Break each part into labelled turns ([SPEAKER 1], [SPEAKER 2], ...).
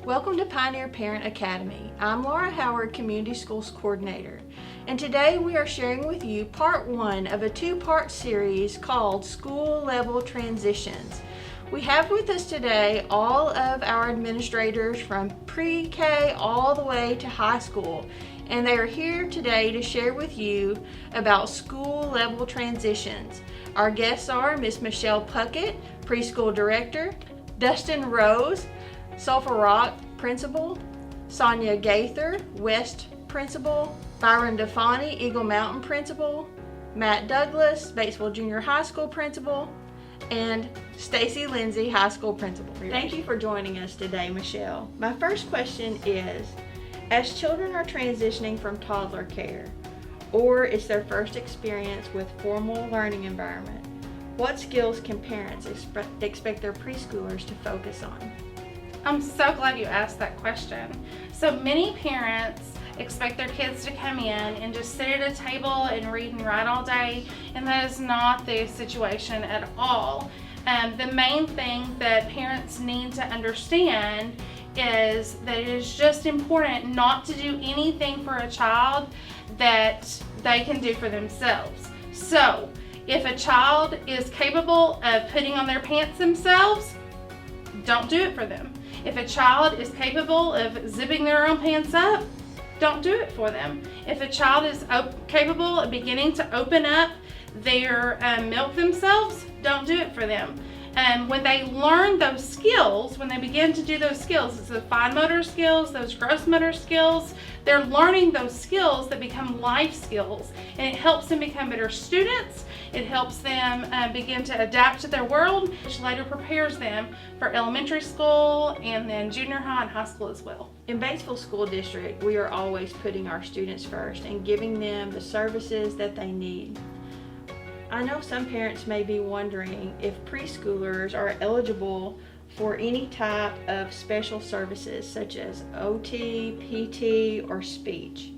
[SPEAKER 1] Welcome to Pioneer Parent Academy. I'm Laura Howard, Community Schools Coordinator, and today we are sharing with you part one of a two-part series called School Level Transitions. We have with us today all of our administrators from pre-K all the way to high school, and they are here today to share with you about school level transitions. Our guests are Ms. Michelle Puckett, Preschool Director, Dustin Rose, Sulphur Rock Principal, Sonia Gaither, West Principal, Byron Defani, Eagle Mountain Principal, Matt Douglas, Batesville Junior High School Principal, and Stacy Lindsay, High School Principal. Thank you for joining us today, Michelle. My first question is, as children are transitioning from toddler care, or it's their first experience with formal learning environment, what skills can parents expect their preschoolers to focus on?
[SPEAKER 2] I'm so glad you asked that question. So many parents expect their kids to come in and just sit at a table and read and write all day, and that is not the situation at all. The main thing that parents need to understand is that it is just important not to do anything for a child that they can do for themselves. So if a child is capable of putting on their pants themselves, don't do it for them. If a child is capable of zipping their own pants up, don't do it for them. If a child is capable of beginning to open up their milk themselves, don't do it for them. When they learn those skills, when they begin to do those skills, it's the fine motor skills, those gross motor skills, they're learning those skills that become life skills, and it helps them become better students. It helps them begin to adapt to their world, which later prepares them for elementary school and then junior high and high school as well.
[SPEAKER 1] In Batesville School District, we are always putting our students first and giving them the services that they need. I know some parents may be wondering if preschoolers are eligible for any type of special services such as OT, PT, or speech,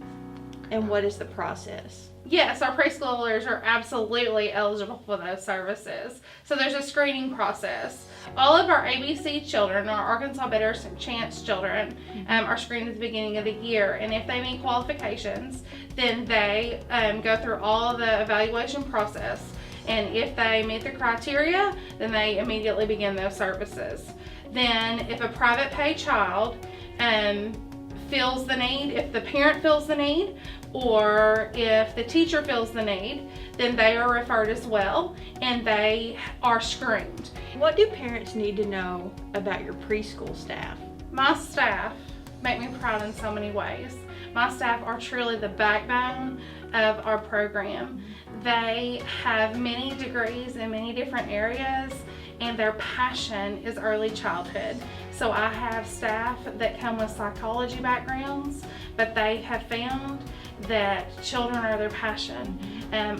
[SPEAKER 1] and what is the process?
[SPEAKER 2] Yes, our preschoolers are absolutely eligible for those services. So there's a screening process. All of our ABC children, our Arkansas Better Chance children, are screened at the beginning of the year. And if they meet qualifications, then they go through all the evaluation process. And if they meet the criteria, then they immediately begin those services. Then if a private pay child feels the need, if the parent feels the need, or if the teacher feels the need, then they are referred as well, and they are screened.
[SPEAKER 1] What do parents need to know about your preschool staff?
[SPEAKER 2] My staff make me proud in so many ways. My staff are truly the backbone of our program. They have many degrees in many different areas, and their passion is early childhood. So I have staff that come with psychology backgrounds, but they have found that children are their passion.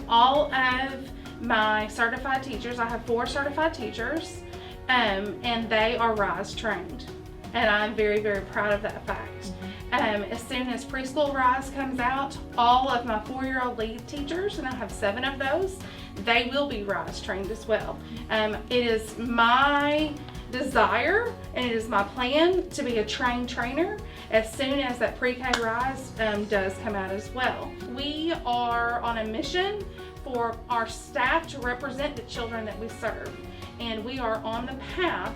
[SPEAKER 2] All of my certified teachers, I have 4 certified teachers, and they are RISE trained. And I'm very, very proud of that fact. As soon as Preschool RISE comes out, all of my 4-year-old lead teachers, and I have 7 of those, they will be RISE trained as well. It is my desire and it is my plan to be a trained trainer as soon as that pre-K RISE does come out as well. We are on a mission for our staff to represent the children that we serve, and we are on the path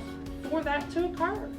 [SPEAKER 2] for that to occur.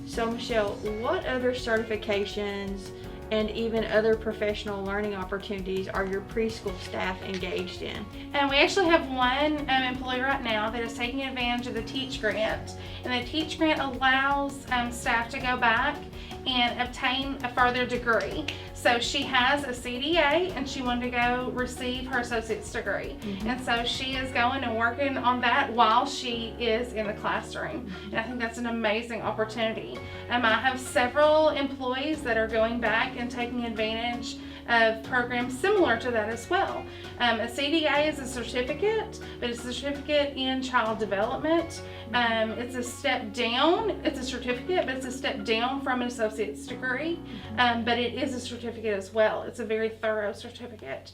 [SPEAKER 1] So Michelle, what other certifications and even other professional learning opportunities are your preschool staff engaged in?
[SPEAKER 2] And we actually have one employee right now that is taking advantage of the TEACH grant. And the TEACH grant allows staff to go back and obtain a further degree. So she has a CDA and she wanted to go receive her associate's degree. And so she is going and working on that while she is in the classroom. And I think that's an amazing opportunity. I have several employees that are going back and taking advantage of programs similar to that as well. A CDA is a certificate, but it's a certificate in child development. It's a step down. It's a certificate, but it's a step down from an associate's degree, but it is a certificate as well. It's a very thorough certificate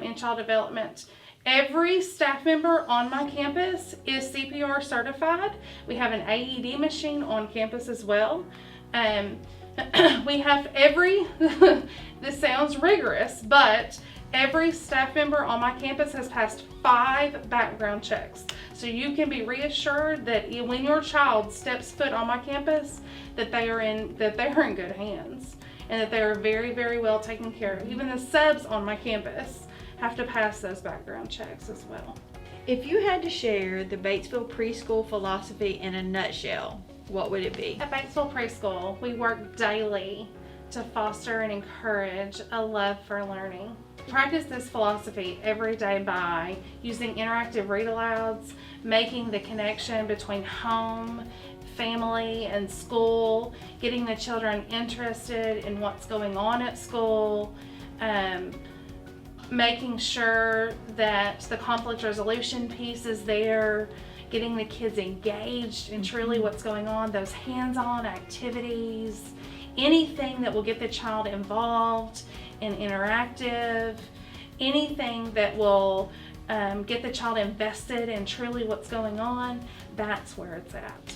[SPEAKER 2] in child development. Every staff member on my campus is CPR certified. We have an AED machine on campus as well. Um, we have this sounds rigorous, but every staff member on my campus has passed 5 background checks. So you can be reassured that when your child steps foot on my campus, that they are in good hands, and that they are very, very well taken care of. Even the subs on my campus have to pass those background checks as well.
[SPEAKER 1] If you had to share the Batesville preschool philosophy in a nutshell, what would it be?
[SPEAKER 2] At Batesville Preschool, we work daily to foster and encourage a love for learning. Practice this philosophy every day by using interactive read-alouds, making the connection between home, family, and school, getting the children interested in what's going on at school, making sure that the conflict resolution piece is there, getting the kids engaged in truly what's going on, those hands-on activities, anything that will get the child involved and interactive, anything that will get the child invested in truly what's going on, that's where it's at.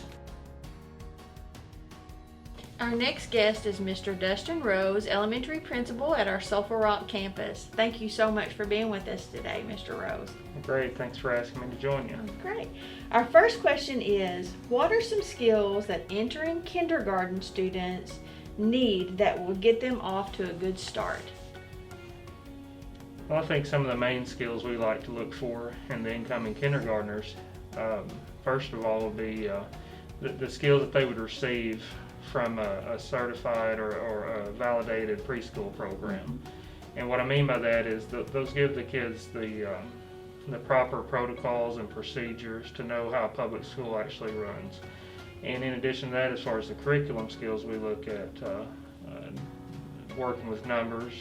[SPEAKER 1] Our next guest is Mr. Dustin Rose, elementary principal at our Sulphur Rock campus. Thank you so much for being with us today, Mr. Rose.
[SPEAKER 3] Great, thanks for asking me to join you.
[SPEAKER 1] Great. Our first question is, what are some skills that entering kindergarten students need that will get them off to a good start?
[SPEAKER 3] Well, I think some of the main skills we like to look for in the incoming kindergartners, first of all, will be the skills that they would receive from a certified or a validated preschool program. And what I mean by that is those give the kids the proper protocols and procedures to know how a public school actually runs. And in addition to that, as far as the curriculum skills, we look at working with numbers.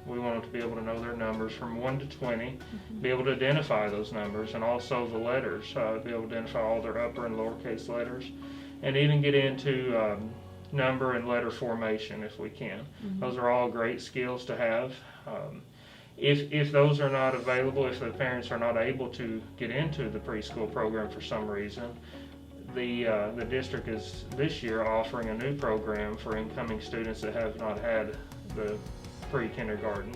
[SPEAKER 3] We want them to be able to know their numbers from 1 to 20, be able to identify those numbers, and also the letters, be able to identify all their upper and lowercase letters, and even get into number and letter formation if we can. Those are all great skills to have. If those are not available, if the parents are not able to get into the preschool program for some reason, the district is this year offering a new program for incoming students that have not had the pre-kindergarten.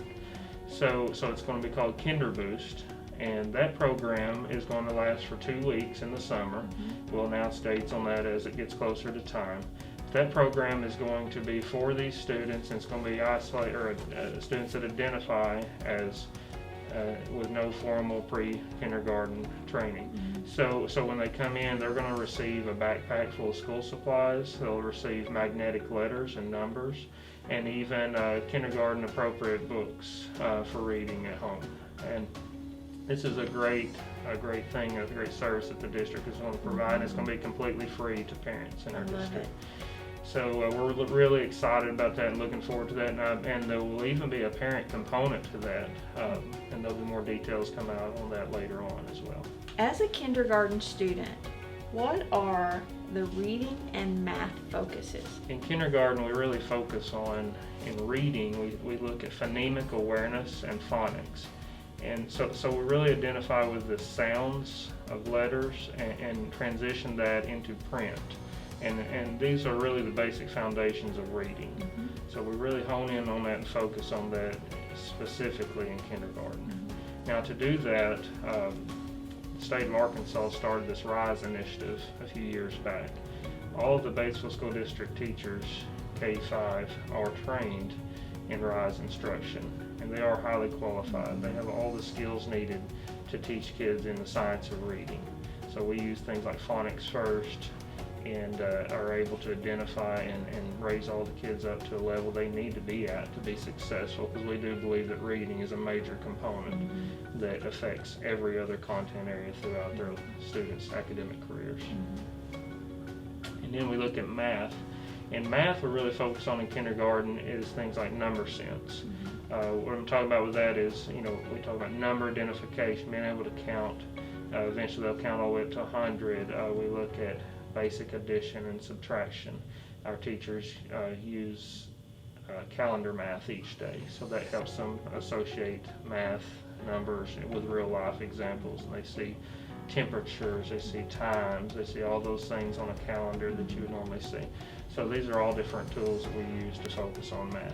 [SPEAKER 3] So it's going to be called Kinder Boost, and that program is going to last for 2 weeks in the summer. We'll announce dates on that as it gets closer to time. That program is going to be for these students, and it's going to be isolated, or students that identify as with no formal pre-kindergarten training. So when they come in, they're going to receive a backpack full of school supplies. They'll receive magnetic letters and numbers, and even kindergarten appropriate books for reading at home. And this is a great thing, a great service that the district is going to provide. It's going to be completely free to parents in our district. So we're really excited about that and looking forward to that, and there will even be a parent component to that, and there'll be more details come out on that later on as well.
[SPEAKER 1] As a kindergarten student, what are the reading and math focuses?
[SPEAKER 3] In kindergarten, we really focus on, in reading, we look at phonemic awareness and phonics. And so we really identify with the sounds of letters and transition that into print. And these are really the basic foundations of reading. So we really hone in on that and focus on that specifically in kindergarten. Now to do that, the state of Arkansas started this RISE initiative a few years back. All of the Batesville School District teachers, K-5, are trained in RISE instruction, and they are highly qualified. They have all the skills needed to teach kids in the science of reading. So we use things like phonics first, and are able to identify and raise all the kids up to a level they need to be at to be successful, because we do believe that reading is a major component that affects every other content area throughout their students' academic careers. And then we look at math. And math we really focus on in kindergarten is things like number sense. What I'm talking about with that is, we talk about number identification, being able to count. Eventually they'll count all the way up to 100. We look at basic addition and subtraction. Our teachers use calendar math each day, so that helps them associate math numbers with real life examples, and they see temperatures, they see times, they see all those things on a calendar that you would normally see. So these are all different tools that we use to focus on math.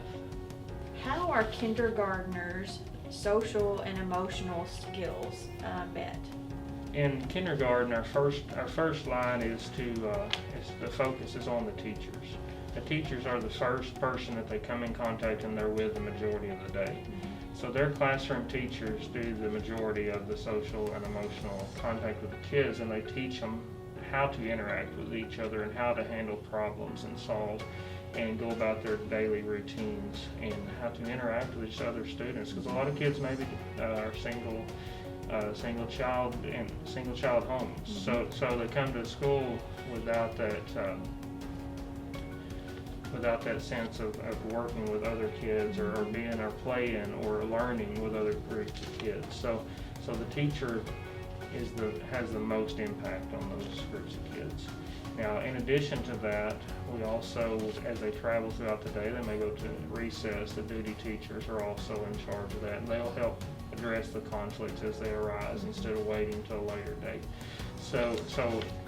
[SPEAKER 1] How are kindergartners' social and emotional skills met?
[SPEAKER 3] In kindergarten, our first line is the focus is on the teachers. The teachers are the first person that they come in contact and they're with the majority of the day. So their classroom teachers do the majority of the social and emotional contact with the kids, and they teach them how to interact with each other and how to handle problems and solve and go about their daily routines and how to interact with each other students, because a lot of kids maybe are single child homes. So they come to school without that sense of working with other kids or being or playing or learning with other groups of kids. So the teacher has the most impact on those groups of kids. Now, in addition to that, we also, as they travel throughout the day, they may go to recess. The duty teachers are also in charge of that, and they'll help address the conflicts as they arise instead of waiting till a later date. So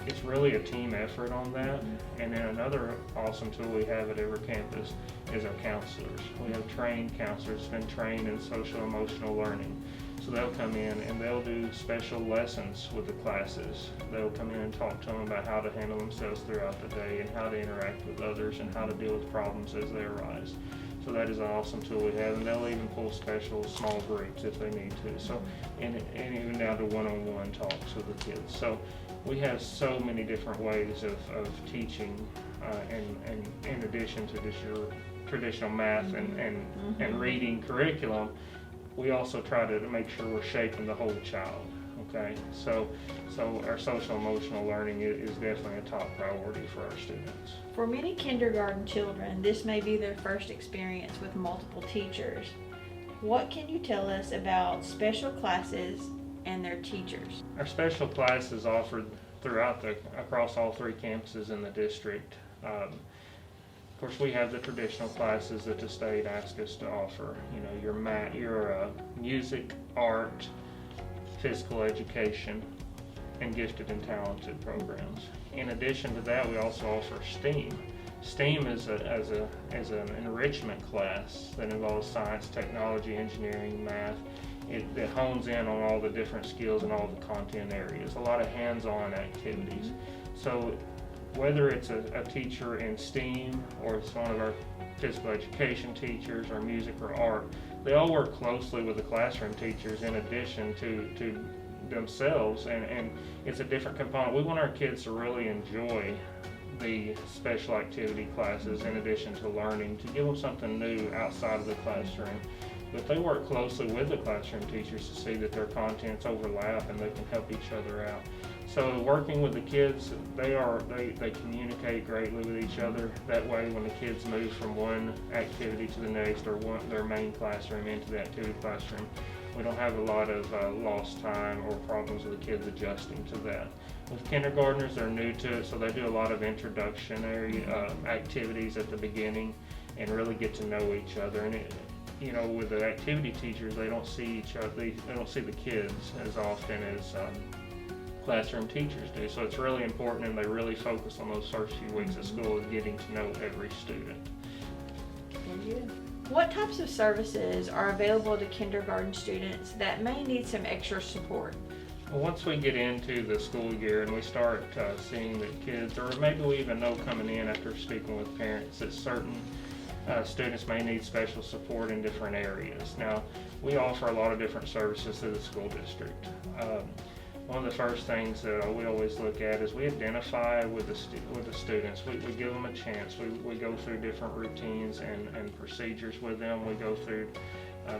[SPEAKER 3] it's really a team effort on that. And then another awesome tool we have at every campus is our counselors. We have trained counselors, been trained in social emotional learning. So they'll come in and they'll do special lessons with the classes. They'll come in and talk to them about how to handle themselves throughout the day and how to interact with others and how to deal with problems as they arise. So that is an awesome tool we have, and they'll even pull special small groups if they need to. So, and even down to one-on-one talks with the kids. So we have so many different ways of teaching, and in addition to just your traditional math and reading curriculum, we also try to make sure we're shaping the whole child. Okay, so our social emotional learning is definitely a top priority for our students.
[SPEAKER 1] For many kindergarten children, this may be their first experience with multiple teachers. What can you tell us about special classes and their teachers?
[SPEAKER 3] Our special class is offered across all three campuses in the district. Of course, we have the traditional classes that the state asks us to offer. You know, your music, art, physical education, and gifted and talented programs. In addition to that, we also offer STEAM. STEAM is an enrichment class that involves science, technology, engineering, math. It hones in on all the different skills and all the content areas, a lot of hands-on activities. So whether it's a teacher in STEAM or it's one of our physical education teachers or music or art, they all work closely with the classroom teachers in addition to themselves, and it's a different component. We want our kids to really enjoy the special activity classes in addition to learning, to give them something new outside of the classroom. But they work closely with the classroom teachers to see that their contents overlap and they can help each other out. So working with the kids, they communicate greatly with each other. That way, when the kids move from one activity to the next or their main classroom into the activity classroom, we don't have a lot of lost time or problems with the kids adjusting to that. With kindergartners, they're new to it, so they do a lot of introductory activities at the beginning and really get to know each other. And with the activity teachers, they don't see each other. They don't see the kids as often as classroom teachers do. So it's really important, and they really focus on those first few weeks of school of getting to know every student.
[SPEAKER 1] Very good. What types of services are available to kindergarten students that may need some extra support?
[SPEAKER 3] Well, once we get into the school year and we start seeing that kids, or maybe we even know coming in after speaking with parents, that certain students may need special support in different areas. Now, we offer a lot of different services to the school district. One of the first things that we always look at is we identify with the students. We give them a chance. We go through different routines and procedures with them. We go through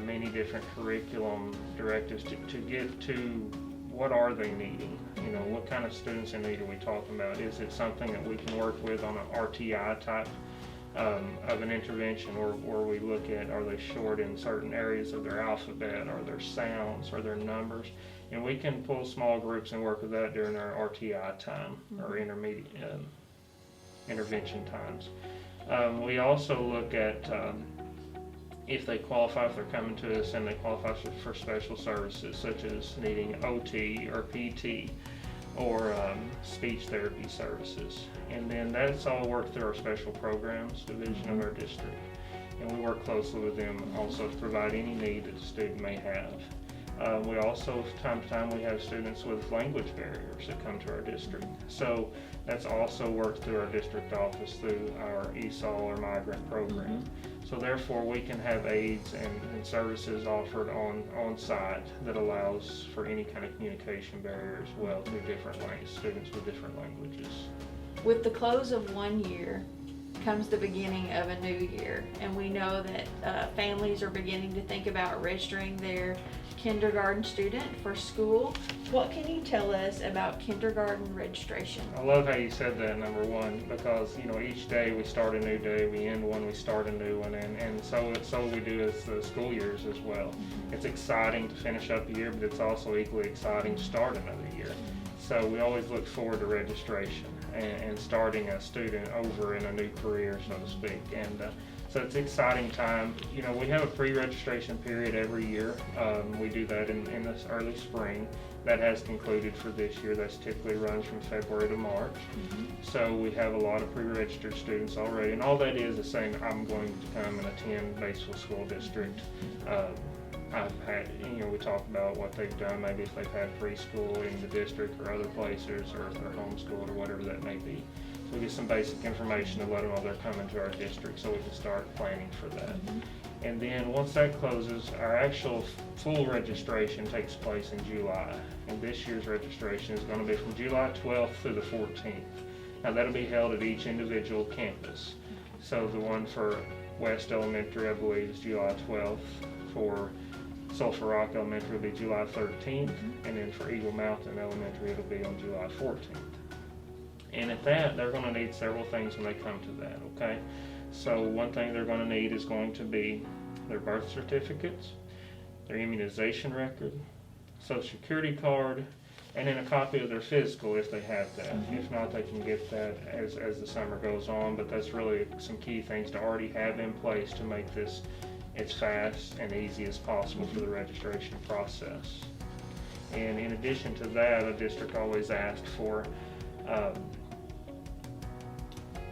[SPEAKER 3] many different curriculum directives to get to what are they needing. What kind of students in need are we talking about? Is it something that we can work with on an RTI type of an intervention, or we look at, are they short in certain areas of their alphabet or their sounds or their numbers? And we can pull small groups and work with that during our RTI time or intermediate intervention times. We also look at if they qualify, if they're coming to us and they qualify for special services such as needing OT or PT. or speech therapy services. And then that's all worked through our special programs division of our district. And we work closely with them also to provide any need that the student may have. We also, from time to time, we have students with language barriers that come to our district. So that's also worked through our district office through our ESOL or migrant program. So therefore, we can have aids and services offered on site that allows for any kind of communication barrier as well through different students with different languages.
[SPEAKER 1] With the close of one year comes the beginning of a new year, and we know that families are beginning to think about registering their kindergarten student for school. What can you tell us about kindergarten registration?
[SPEAKER 3] I love how you said that, number one, because each day we start a new day, we end one, we start a new one, and so we do as the school years as well. It's exciting to finish up the year, but it's also equally exciting to start another year. So we always look forward to registration and starting a student over in a new career, so to speak. And so it's an exciting time. We have a pre-registration period every year. We do that in this early spring. That has concluded for this year. That's typically runs from February to March. So we have a lot of pre-registered students already. And all that is saying, I'm going to come and attend Batesville School District. I've had, we talk about what they've done, maybe if they've had preschool in the district or other places, or if they're homeschooled or whatever that may be. So we get some basic information to let them know they're coming to our district so we can start planning for that. And then once that closes, our actual full registration takes place in July. And this year's registration is going to be from July 12th through the 14th. Now that'll be held at each individual campus. So the one for West Elementary, I believe, is July 12th. For Sulphur Rock Elementary, will be July 13th. And then for Eagle Mountain Elementary, it'll be on July 14th. And at that, they're going to need several things when they come to that, okay? So one thing they're going to need is going to be their birth certificates, their immunization record, social security card, and then a copy of their physical if they have that. If not, they can get that as the summer goes on, but that's really some key things to already have in place to make this as fast and easy as possible for the registration process. And in addition to that, a district always asks for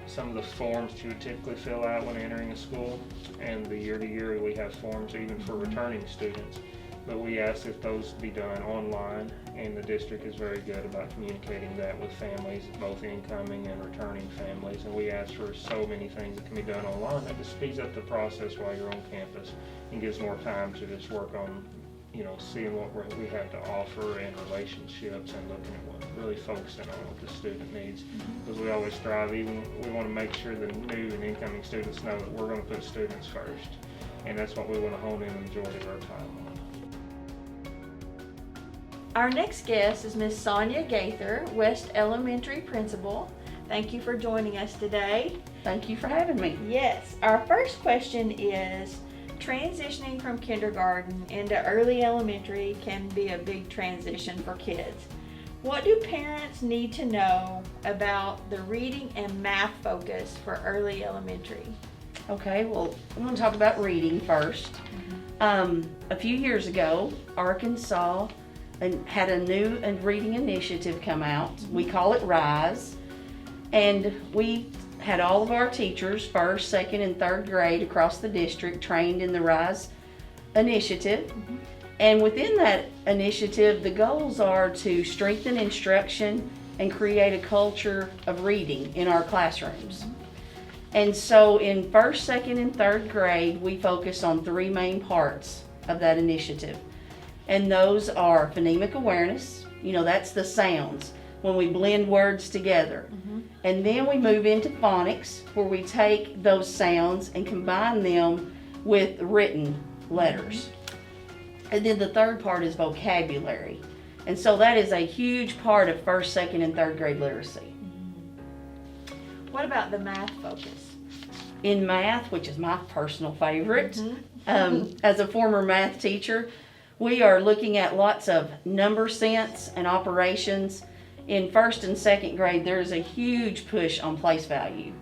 [SPEAKER 3] some of the forms that you would typically fill out when entering a school, and the year to year we have forms even for returning students, but we ask if those be done online, and the district is very good about communicating that with families, both incoming and returning families, and we ask for so many things that can be done online that just speeds up the process while you're on campus and gives more time to just work on seeing what we have to offer and relationships, and looking at what, really focusing on what the student needs. Because we always strive, we want to make sure the new and incoming students know that we're going to put students first. And that's what we want to hone in the majority of our time on.
[SPEAKER 1] Our next guest is Miss Sonia Gaither, West Elementary Principal. Thank you for joining us today.
[SPEAKER 4] Thank you for having me.
[SPEAKER 1] Yes, our first question is, transitioning from kindergarten into early elementary can be a big transition for kids. What do parents need to know about the reading and math focus for early elementary?
[SPEAKER 4] Okay, well, I'm going to talk about reading first. A few years ago, Arkansas had a new reading initiative come out. We call it RISE, and we had all of our teachers, 1st, 2nd, and 3rd grade across the district, trained in the RISE initiative. And within that initiative, the goals are to strengthen instruction and create a culture of reading in our classrooms. And so in 1st, 2nd, and 3rd grade, we focus on 3 main parts of that initiative. And those are phonemic awareness, that's the sounds, when we blend words together. And then we move into phonics, where we take those sounds and combine them with written letters. And then the 3rd part is vocabulary. And so that is a huge part of 1st, 2nd, and 3rd grade literacy.
[SPEAKER 1] What about the math focus?
[SPEAKER 4] In math, which is my personal favorite, as a former math teacher, we are looking at lots of number sense and operations. In 1st and 2nd grade, there is a huge push on place value.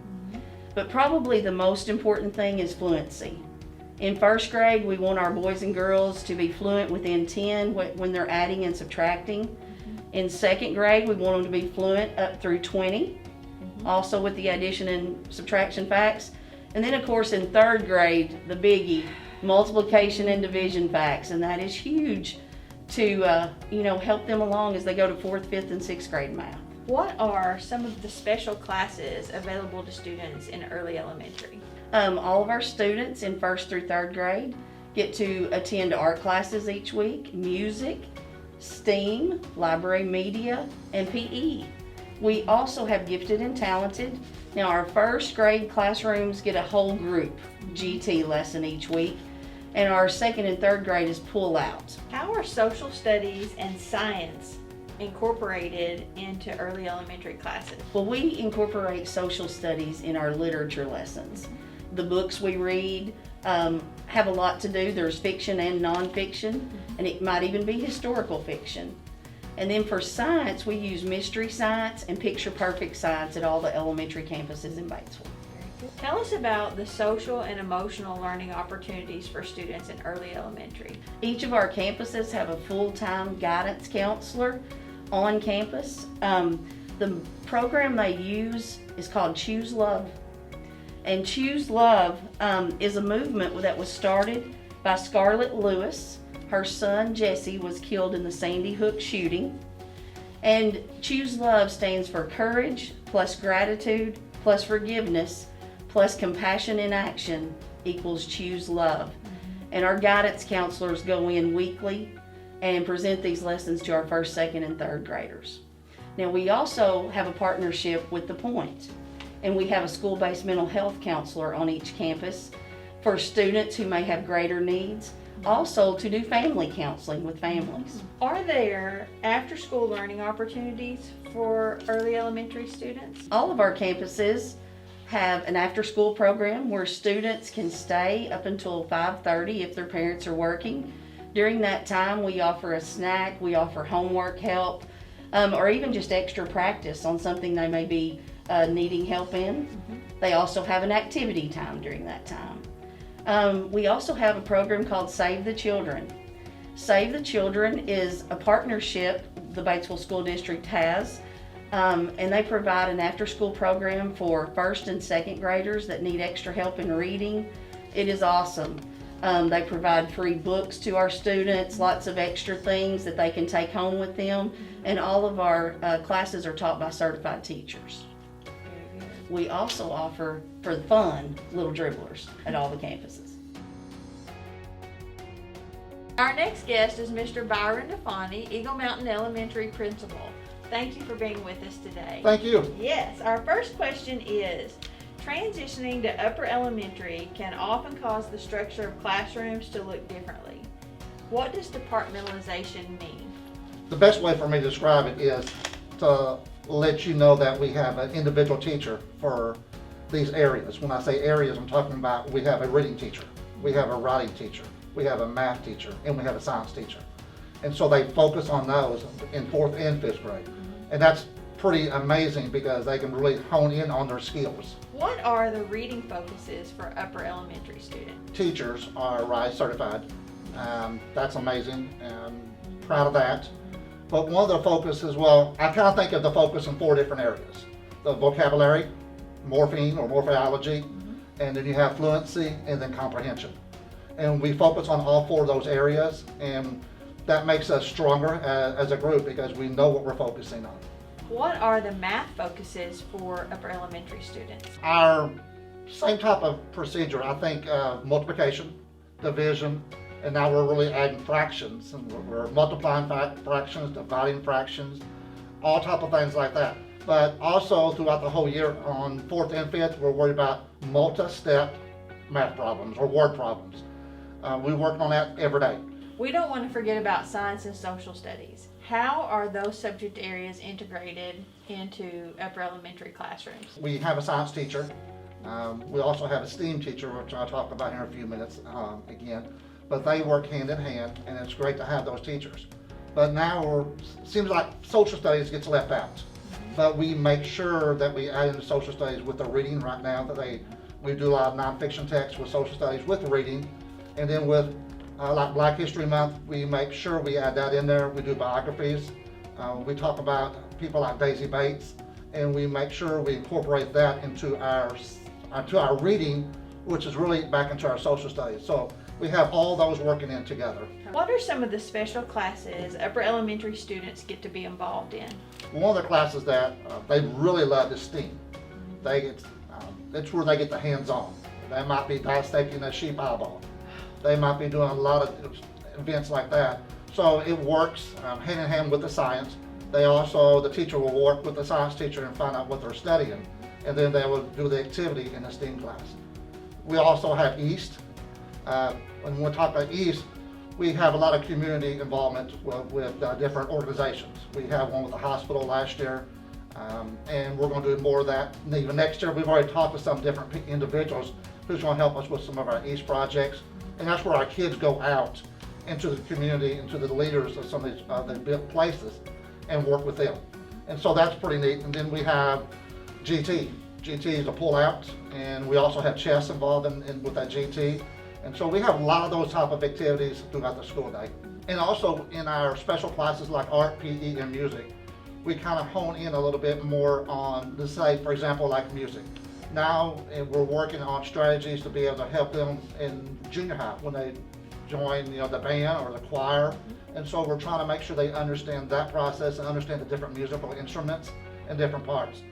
[SPEAKER 4] But probably the most important thing is fluency. In 1st grade, we want our boys and girls to be fluent within 10 when they're adding and subtracting. In second grade, we want them to be fluent up through 20, also with the addition and subtraction facts. And then of course in third grade, the biggie, multiplication and division facts, and that is huge to help them along as they go to fourth, fifth, and sixth grade math.
[SPEAKER 1] What are some of the special classes available to students in early elementary?
[SPEAKER 4] All of our students in first through third grade get to attend art classes each week, music, STEAM, library media, and PE. We also have gifted and talented. Now our first grade classrooms get a whole group GT lesson each week, and our second and third grade is pull out.
[SPEAKER 1] How are social studies and science incorporated into early elementary classes?
[SPEAKER 4] Well, we incorporate social studies in our literature lessons. The books we read have a lot to do. There's fiction and nonfiction, and it might even be historical fiction. And then for science, we use mystery science and picture perfect science at all the elementary campuses in Batesville.
[SPEAKER 1] Tell us about the social and emotional learning opportunities for students in early elementary.
[SPEAKER 4] Each of our campuses have a full-time guidance counselor on campus. The program they use is called Choose Love. And Choose Love is a movement that was started by Scarlett Lewis. Her son Jesse was killed in the Sandy Hook shooting. And Choose Love stands for courage plus gratitude plus forgiveness plus compassion in action equals Choose Love. And our guidance counselors go in weekly and present these lessons to our first, second, and third graders. Now we also have a partnership with The Point, and we have a school-based mental health counselor on each campus for students who may have greater needs, also to do family counseling with families.
[SPEAKER 1] Are there after-school learning opportunities for early elementary students?
[SPEAKER 4] All of our campuses have an after-school program where students can stay up until 5:30 if their parents are working. During that time, we offer a snack, we offer homework help, or even just extra practice on something they may be needing help in. They also have an activity time during that time. We also have a program called Save the Children. Save the Children is a partnership the Batesville School District has, and they provide an after-school program for first and second graders that need extra help in reading. It is awesome. They provide free books to our students, lots of extra things that they can take home with them, and all of our classes are taught by certified teachers. We also offer, for the fun, little dribblers at all the campuses.
[SPEAKER 1] Our next guest is Mr. Byron DeFani, Eagle Mountain Elementary Principal. Thank you for being with us today.
[SPEAKER 5] Thank you.
[SPEAKER 1] Yes, our first question is, transitioning to upper elementary can often cause the structure of classrooms to look differently. What does departmentalization mean?
[SPEAKER 5] The best way for me to describe it is to let you know that we have an individual teacher for these areas. When I say areas, I'm talking about we have a reading teacher, we have a writing teacher, we have a math teacher, and we have a science teacher. And so they focus on those in fourth and fifth grade. And that's pretty amazing because they can really hone in on their skills.
[SPEAKER 1] What are the reading focuses for upper elementary students?
[SPEAKER 5] Teachers are RISE certified. That's amazing, and proud of that. But one of the focuses, well, I kind of think of the focus in four different areas. The vocabulary, morpheme or morphology, and then you have fluency and then comprehension. And we focus on all four of those areas, and that makes us stronger as a group because we know what we're focusing on.
[SPEAKER 1] What are the math focuses for upper elementary students?
[SPEAKER 5] Our same type of procedure, I think multiplication, division, and now we're really adding fractions, and we're multiplying fractions, dividing fractions, all type of things like that. But also throughout the whole year on fourth and fifth, we're worried about multi-step math problems or word problems. We work on that every day.
[SPEAKER 1] We don't want to forget about science and social studies. How are those subject areas integrated into upper elementary classrooms?
[SPEAKER 5] We have a science teacher. We also have a STEAM teacher, which I'll talk about here in a few minutes again. But they work hand in hand, and it's great to have those teachers. But now seems like social studies gets left out. But we make sure that we add in the social studies with the reading right now. We do a lot of nonfiction text with social studies with reading, and then with like Black History Month, we make sure we add that in there. We do biographies We talk about people like Daisy Bates, and we make sure we incorporate that into our reading, which is really back into our social studies. So we have all those working in together.
[SPEAKER 1] What are some of the special classes upper elementary students get to be involved in?
[SPEAKER 5] One of the classes that they really love is STEAM. It's where they get the hands-on. They might be dissecting a sheep eyeball. They might be doing a lot of events like that. So it works hand in hand with the science. The teacher will work with the science teacher and find out what they're studying, and then they will do the activity in the STEAM class. We also have East. When we talk about East, we have a lot of community involvement with different organizations. We have one with the hospital last year, and we're going to do more of that. And even next year, we've already talked to some different individuals who's going to help us with some of our East projects. And that's where our kids go out into the community, into the leaders of some of these places, and work with them. And so that's pretty neat. And then we have GT. GT is a pull out, and we also have chess involved with that GT. And so we have a lot of those type of activities throughout the school day. And also in our special classes like art, PE, and music, we kind of hone in a little bit more on, let's say, for example, like music. Now we're working on strategies to be able to help them in junior high when they join, the band or the choir. And so we're trying to make sure they understand that process and understand the different musical instruments and different parts.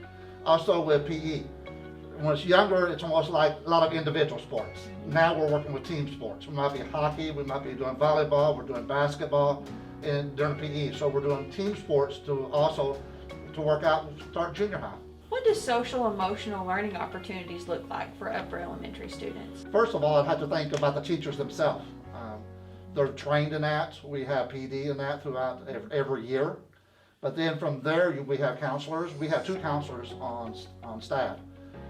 [SPEAKER 5] Also with PE, when it's younger, it's almost like a lot of individual sports. Now we're working with team sports. We might be hockey, we might be doing volleyball, we're doing basketball and during PE. So we're doing team sports to work out and start junior high.
[SPEAKER 1] What do social emotional learning opportunities look like for upper elementary students?
[SPEAKER 5] First of all, I'd have to think about the teachers themselves. They're trained in that. We have PD in that throughout every year. But then from there, we have counselors. We have 2 counselors on staff,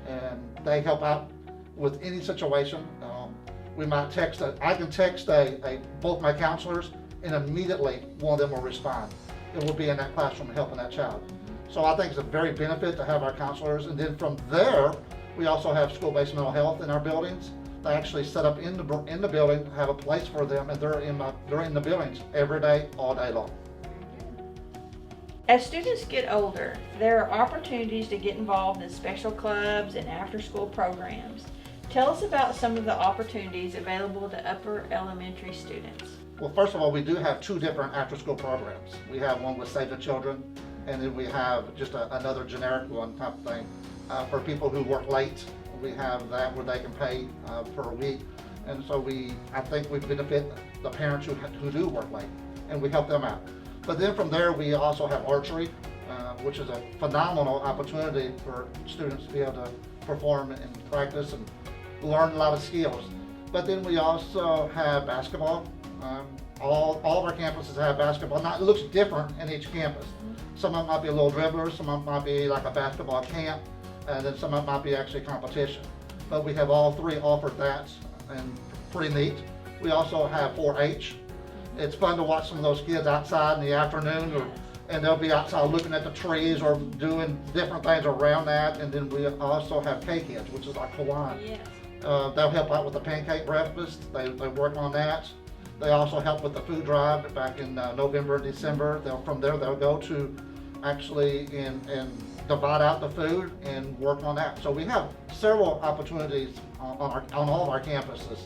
[SPEAKER 5] and they help out with any situation. We might text. I can text both my counselors, and immediately one of them will respond. It will be in that classroom helping that child. So I think it's a very benefit to have our counselors. And then from there, we also have school-based mental health in our buildings. They actually set up in the building, have a place for them, and they're in the buildings every day, all day long.
[SPEAKER 1] As students get older, there are opportunities to get involved in special clubs and after-school programs. Tell us about some of the opportunities available to upper elementary students.
[SPEAKER 5] Well, first of all, we do have 2 different after-school programs. We have one with Save the Children, and then we have just another generic one type of thing for people who work late. We have that where they can pay per week, and so I think we benefit the parents who do work late, and we help them out. But then from there, we also have archery, which is a phenomenal opportunity for students to be able to perform and practice and learn a lot of skills. But then we also have basketball. All of our campuses have basketball. Now, it looks different in each campus. Some of them might be a little dribblers, some of them might be like a basketball camp, and then some of them might be actually competition. But we have all 3 offered that, and pretty neat. We also have 4-H. It's fun to watch some of those kids outside in the afternoon, and they'll be outside looking at the trees or doing different things around that. And then we also have K-Kids, which is like Hawaiian.
[SPEAKER 1] Yes.
[SPEAKER 5] They'll help out with the pancake breakfast. They work on that. They also help with the food drive back in November and December. From there they'll go to actually and divide out the food and work on that. So we have several opportunities on all of our campuses.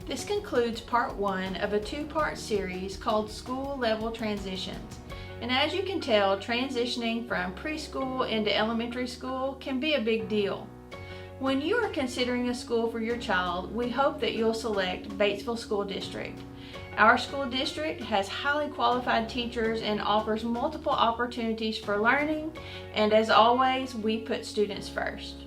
[SPEAKER 1] This concludes part 1 of a 2-part series called School Level Transitions. And as you can tell, transitioning from preschool into elementary school can be a big deal. When you are considering a school for your child, we hope that you'll select Batesville School District. Our school district has highly qualified teachers and offers multiple opportunities for learning, and as always, we put students first.